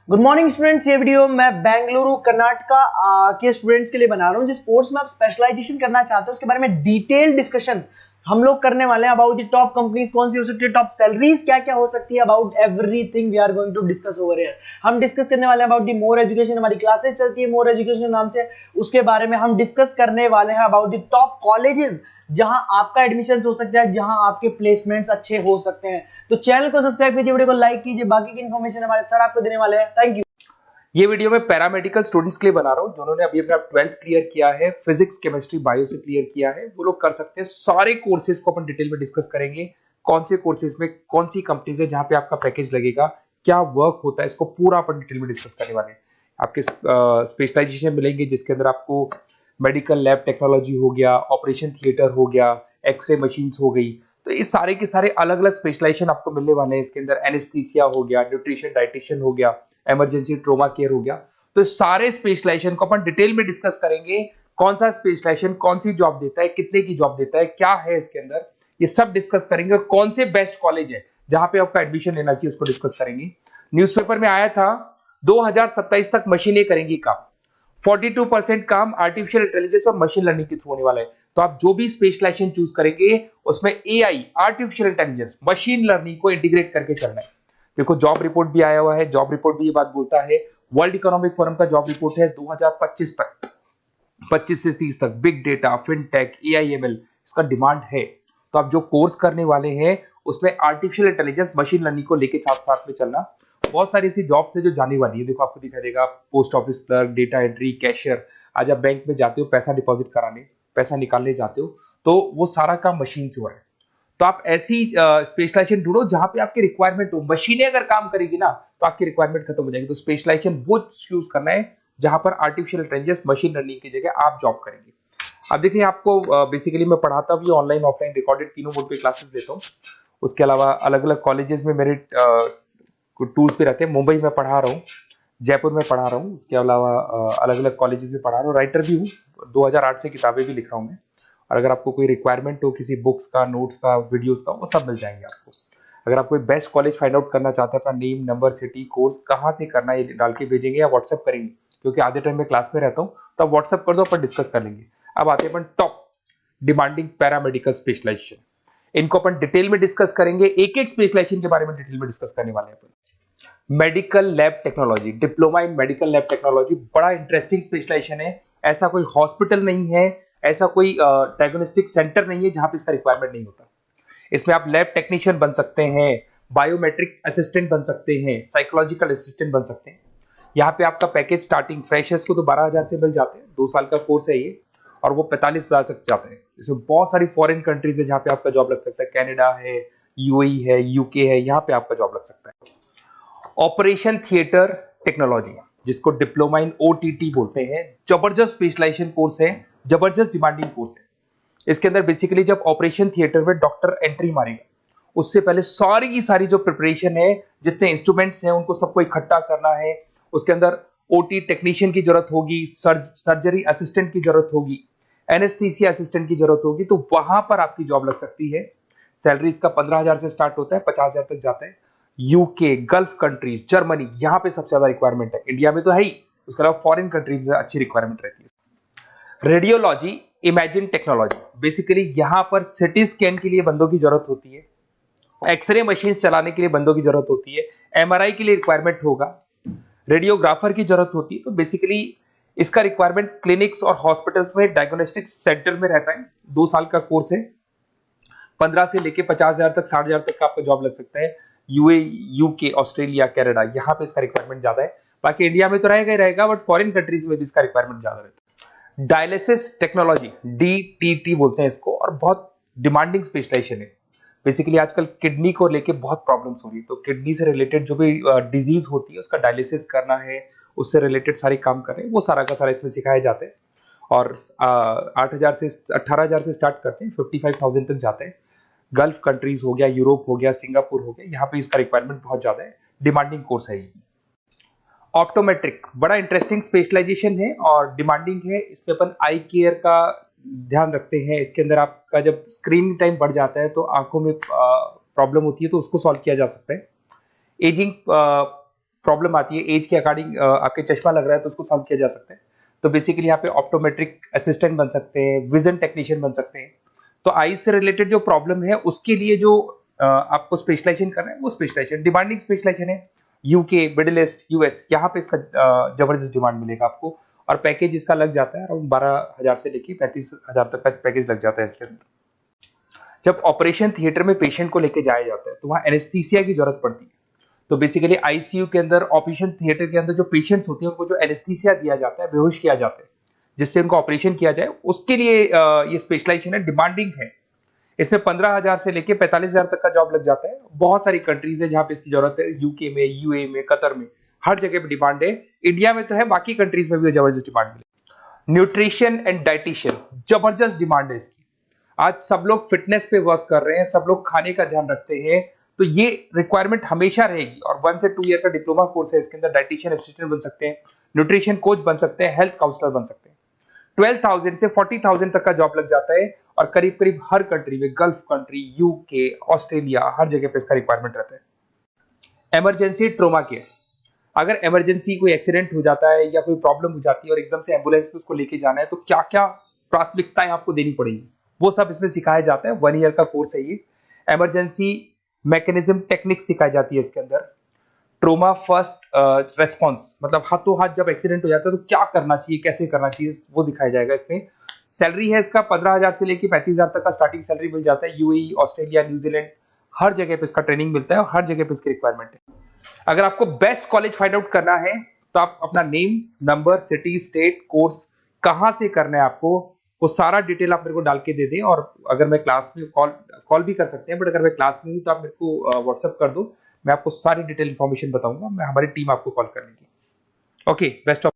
Good morning students. ये video मैं बेंगलुरु कर्नाटका के स्टूडेंट्स के लिए बना रहा हूँ जिस कोर्स में आप स्पेशलाइजेशन करना चाहते हो उसके बारे में डिटेल डिस्कशन हम लोग करने वाले हैं। अबाउट द टॉप कंपनीज कौन सी हो सकती है, टॉप सैलरीज क्या क्या हो सकती है, about everything we are going to discuss over here. हम डिस्कस करने वाले हैं अबाउट द मोर एजुकेशन, हमारी क्लासेस चलती है मोर एजुकेशन नाम से, उसके बारे में हम डिस्कस करने वाले हैं। अबाउट द टॉप कॉलेजेस जहां आपका एडमिशन हो सकता है, जहां आपके प्लेसमेंट्स अच्छे हो सकते हैं। तो चैनल को सब्सक्राइब कीजिए, वीडियो को लाइक कीजिए। बाकी की इन्फॉर्मेशन हमारे सर आपको देने वाले हैं। Thank you. ये वीडियो मैं पैरामेडिकल स्टूडेंट्स के लिए बना रहा हूँ जिन्होंने अभी अपना 12th क्लियर किया है, फिजिक्स केमिस्ट्री बायो से क्लियर किया है, वो लोग कर सकते हैं। सारे कोर्सेज को अपन डिटेल में डिस्कस करेंगे। कौन से कोर्सेज में कौन सी कंपनीज है जहां पे आपका पैकेज लगेगा, क्या वर्क होता है, इसको पूरा अपन डिटेल में डिस्कस करने वाले हैं। आपके स्पेशलाइजेशन मिलेंगे जिसके अंदर आपको मेडिकल लैब टेक्नोलॉजी हो गया, ऑपरेशन थिएटर हो गया, एक्सरे मशीन हो गई। तो ये सारे के सारे अलग अलग स्पेशलाइजेशन आपको मिलने वाले हैं। इसके अंदर एनेस्थीसिया हो गया, न्यूट्रिशन डाइटिशियन हो गया, इमरजेंसी ट्रोमा केयर हो गया। तो सारे स्पेशलाइजेशन को अपन डिटेल में डिस्कस करेंगे। कौन सा स्पेशलाइजेशन कौन सी जॉब देता है, कितने की जॉब देता है, क्या है इसके अंदर, ये सब डिस्कस करेंगे। कौन से बेस्ट कॉलेज है जहां पे आपका एडमिशन लेना चाहिए उसको डिस्कस करेंगे। न्यूज़पेपर में आया था 2027 तक मशीनें करेंगी काम। 42% काम आर्टिफिशियल इंटेलिजेंस और मशीन लर्निंग के थ्रू होने वाला है। तो आप जो भी स्पेशलाइजेशन चूज करेंगे उसमें AI, artificial intelligence, machine learning को इंटीग्रेट करके चलना है। देखो जॉब रिपोर्ट भी आया हुआ है, जॉब रिपोर्ट भी ये बात बोलता है। वर्ल्ड इकोनॉमिक फोरम का जॉब रिपोर्ट है 2025 तक, 25 से 30 तक बिग डेटा, फिनटेक, एआईएमएल इसका डिमांड है। तो आप जो कोर्स करने वाले हैं उसमें आर्टिफिशियल इंटेलिजेंस, मशीन लर्निंग को लेके साथ साथ में चलना। बहुत सारी ऐसी जॉब्स है जो जाने वाली है। देखो आपको दिखाई देगा post office clerk, data entry, cashier. आज आप बैंक में जाते हो पैसा डिपॉजिट कराने, पैसा निकालने जाते हो, तो वो सारा काम मशीन से हो रहा है। तो आप ऐसी स्पेशलाइजेशन ढूंढो जहां पे आपकी रिक्वायरमेंट हो। मशीनें अगर काम करेगी ना तो आपकी रिक्वायरमेंट खत्म हो जाएगी। तो स्पेशलाइजेशन वो चूज करना है जहां पर आर्टिफिशियल इंटेलिजेंस, मशीन लर्निंग की जगह आप जॉब करेंगे। अब देखिए आपको बेसिकली मैं पढ़ाता भी ऑनलाइन ऑफलाइन रिकॉर्डेड तीनों मोड पे क्लासेस देता हूँ। उसके अलावा अलग अलग कॉलेजेस में मेरे टूर्स पे रहते हैं। मुंबई में पढ़ा रहा हूँ, जयपुर में पढ़ा रहा हूँ, उसके अलावा अलग अलग कॉलेजेस में पढ़ा रहा हूँ। राइटर भी हूँ, 2008 से किताबें भी लिख रहा हूँ मैं। और अगर आपको कोई रिक्वायरमेंट हो किसी बुक्स का, नोट्स का, वीडियोस का, वो सब मिल जाएंगे आपको। अगर आप कोई बेस्ट कॉलेज फाइंड आउट करना चाहते हैं, अपना नेम, नंबर, सिटी, कोर्स कहाँ से करना है ये डाल के भेजेंगे या व्हाट्सअप करेंगे, क्योंकि आधे टाइम में क्लास में रहता हूँ, तो आप व्हाट्सअप कर दो, अपन डिस्कस कर लेंगे। अब आते हैं अपन टॉप डिमांडिंग पैरामेडिकल स्पेशलाइजेशन। इनको अपन डिटेल में डिस्कस करेंगे, एक एक स्पेशलाइजेशन के बारे में डिटेल में डिस्कस करने वाले हैं अपन। Medical lab technology, diploma in medical lab technology बड़ा इंटरेस्टिंग स्पेशलाइजेशन है। ऐसा कोई हॉस्पिटल नहीं है, ऐसा कोई डायग्नोस्टिक सेंटर नहीं है जहां पे इसका रिक्वायरमेंट नहीं होता। इसमें आप लैब टेक्नीशियन बन सकते हैं, बायोमेट्रिक असिस्टेंट बन सकते हैं, साइकोलॉजिकल असिस्टेंट बन सकते हैं। यहाँ पे आपका पैकेज स्टार्टिंग फ्रेशर्स को तो 12,000 से मिल जाते हैं, 2 साल का कोर्स है ये, और वो 45,000 तक जाते हैं। इसमें बहुत सारी फॉरेन कंट्रीज है जहां पे आपका जॉब लग सकता है। कनाडा है, यूएई है, यूके है, यहाँ पे आपका जॉब लग सकता है। ऑपरेशन थिएटर टेक्नोलॉजी, जिसको डिप्लोमा इन ओटीटी बोलते हैं, जबरदस्त स्पेशलाइजेशन कोर्स है, जबरदस्त डिमांडिंग कोर्स है। इसके अंदर बेसिकली जब ऑपरेशन थिएटर में डॉक्टर एंट्री मारेगा उससे पहले सारी की सारी जो प्रिपरेशन है, जितने इंस्ट्रूमेंट्स हैं उनको सबको इकट्ठा करना है। उसके अंदर ओटी टेक्नीशियन की जरूरत होगी, सर्जरी असिस्टेंट की जरूरत होगी, एनेस्थीसिया असिस्टेंट की जरूरत होगी। तो वहां पर आपकी जॉब लग सकती है। सैलरी इसका 15,000 से स्टार्ट होता है, 50,000 तक जाता है। यूके, गल्फ कंट्रीज, जर्मनी, यहाँ पे सबसे ज्यादा रिक्वायरमेंट है। इंडिया में तो है ही, उसके अलावा फॉरेन कंट्रीज में अच्छी रिक्वायरमेंट रहती है। रेडियोलॉजी इमेजिन टेक्नोलॉजी, बेसिकली यहां पर सिटी स्कैन के लिए बंदों की जरूरत होती है, एक्सरे मशीन चलाने के लिए बंदों की जरूरत होती है, एमआरआई के लिए रिक्वायरमेंट होगा, रेडियोग्राफर की जरूरत होती है। तो बेसिकली इसका रिक्वायरमेंट क्लिनिक्स और हॉस्पिटल्स में, डायग्नोस्टिक सेंटर में रहता है। 2 साल का कोर्स है, 15 से लेके 50,000 तक, 60,000 तक का आपका जॉब लग सकता है। यूए, यूके, ऑस्ट्रेलिया, कनाडा, यहाँ पे इसका रिक्वायरमेंट ज्यादा है। बाकी इंडिया में तो रहेगा ही रहेगा, बट फॉरेन कंट्रीज में भी इसका रिक्वायरमेंट ज्यादा रहता है। डायलिसिस टेक्नोलॉजी, डीटीटी बोलते हैं इसको, और बहुत डिमांडिंग स्पेशलाइजेशन है। बेसिकली आजकल किडनी को लेके बहुत प्रॉब्लम्स हो रही है, तो किडनी से रिलेटेड जो भी डिजीज होती है उसका डायलिसिस करना है, उससे रिलेटेड सारे काम कर रहे हैं, वो सारा का सारा इसमें सिखाए जाते हैं। और 8,000 से 18,000 से स्टार्ट करते हैं, 55,000 तक जाते हैं। गल्फ कंट्रीज हो गया, यूरोप हो गया, सिंगापुर हो गया, यहाँ पे इसका रिक्वायरमेंट बहुत ज्यादा है। डिमांडिंग कोर्स है ये। ऑप्टोमेट्रिक बड़ा इंटरेस्टिंग स्पेशलाइजेशन है और डिमांडिंग है। इसमें अपन आई केयर का ध्यान रखते हैं। इसके अंदर आपका जब स्क्रीन टाइम बढ़ जाता है तो आंखों में प्रॉब्लम होती है, तो उसको सॉल्व किया जा सकता है। एजिंग प्रॉब्लम आती है एज के अकॉर्डिंग, आपके चश्मा लग रहा है तो उसको सॉल्व किया जा सकता है। तो बेसिकली यहाँ पे ऑप्टोमेट्रिक असिस्टेंट बन सकते हैं, विजन टेक्नीशियन बन सकते हैं। तो आईज से रिलेटेड जो प्रॉब्लम है उसके लिए जो आपको स्पेशलाइजेशन करना है वो स्पेशलाइजेशन, डिमांडिंग स्पेशलाइजेशन है। यूके, मिडिल ईस्ट, यूएस, यहाँ पे इसका जबरदस्त डिमांड मिलेगा आपको। और पैकेज इसका लग जाता है अराउंड 12,000 से लेके 35,000 तक का पैकेज लग जाता है इसके अंदर। जब ऑपरेशन थिएटर में पेशेंट को लेके जाया जाता है तो वहां एनेस्थीसिया की जरूरत पड़ती है। तो बेसिकली आईसीयू के अंदर, ऑपरेशन थिएटर के अंदर जो पेशेंट्स होते हैं उनको जो एनेस्थीसिया दिया जाता है, बेहोश किया जाता है, जिससे उनको ऑपरेशन किया जाए, उसके लिए ये स्पेशलाइजेशन है, डिमांडिंग है। इसमें 15,000 से लेके 45,000 तक का जॉब लग जाता है। बहुत सारी कंट्रीज है जहां पे इसकी जरूरत है, यूके में, यूए में, कतर में, हर जगह पे डिमांड है। इंडिया में तो है, बाकी कंट्रीज में भी जबरदस्त डिमांड मिले। न्यूट्रिशन एंड डाइटिशियन, जबरदस्त डिमांड है इसकी। आज सब लोग फिटनेस पे वर्क कर रहे हैं, सब लोग खाने का ध्यान रखते हैं, तो ये रिक्वायरमेंट हमेशा रहेगी। और 1 से 2 ईयर का डिप्लोमा कोर्स है इसके अंदर। डाइटिशियन असिस्टेंट बन सकते हैं, न्यूट्रिशन कोच बन सकते हैं, हेल्थ काउंसलर बन सकते हैं। 12,000 से 40,000 तक का जॉब लग जाता है। और करीब करीब हर कंट्री में, गल्फ कंट्री, यूके, ऑस्ट्रेलिया, हर जगह पे इसका रिक्वायरमेंट रहता है। इमरजेंसी ट्रोमा केयर, अगर इमरजेंसी कोई एक्सीडेंट हो जाता है या कोई प्रॉब्लम हो जाती है और एकदम से एम्बुलेंस में उसको लेके जाना है, तो क्या क्या प्राथमिकताएं आपको देनी पड़ेगी, वो सब इसमें सिखाया जाता है। 1 ईयर का कोर्स है ये। इमरजेंसी मैकेनिज्म टेक्निक सिखाई जाती है इसके अंदर। ट्रोमा फर्स्ट रेस्पॉन्स, मतलब हाथों हाथ जब एक्सीडेंट हो जाता है तो क्या करना चाहिए, कैसे करना चाहिए, वो दिखाया जाएगा इसमें। सैलरी है इसका 15,000 से लेके 35,000 तक का स्टार्टिंग सैलरी मिल जाता है। यूएई, ऑस्ट्रेलिया, न्यूजीलैंड, हर जगह पे इसका ट्रेनिंग मिलता है और हर जगह पे इसकी रिक्वायरमेंट है। अगर आपको बेस्ट कॉलेज फाइंड आउट करना है तो आप अपना name, number, city, state, course, कहां से करना है आपको, वो सारा डिटेल आप मेरे को डाल के दे दें। और अगर मैं क्लास में कॉल भी कर सकते हैं, बट अगर मैं क्लास में हूं तो आप मेरे को व्हाट्सअप कर दो, मैं आपको सारी डिटेल इंफॉर्मेशन बताऊंगा। मैं, हमारी टीम आपको कॉल कर लेगी। Okay, best of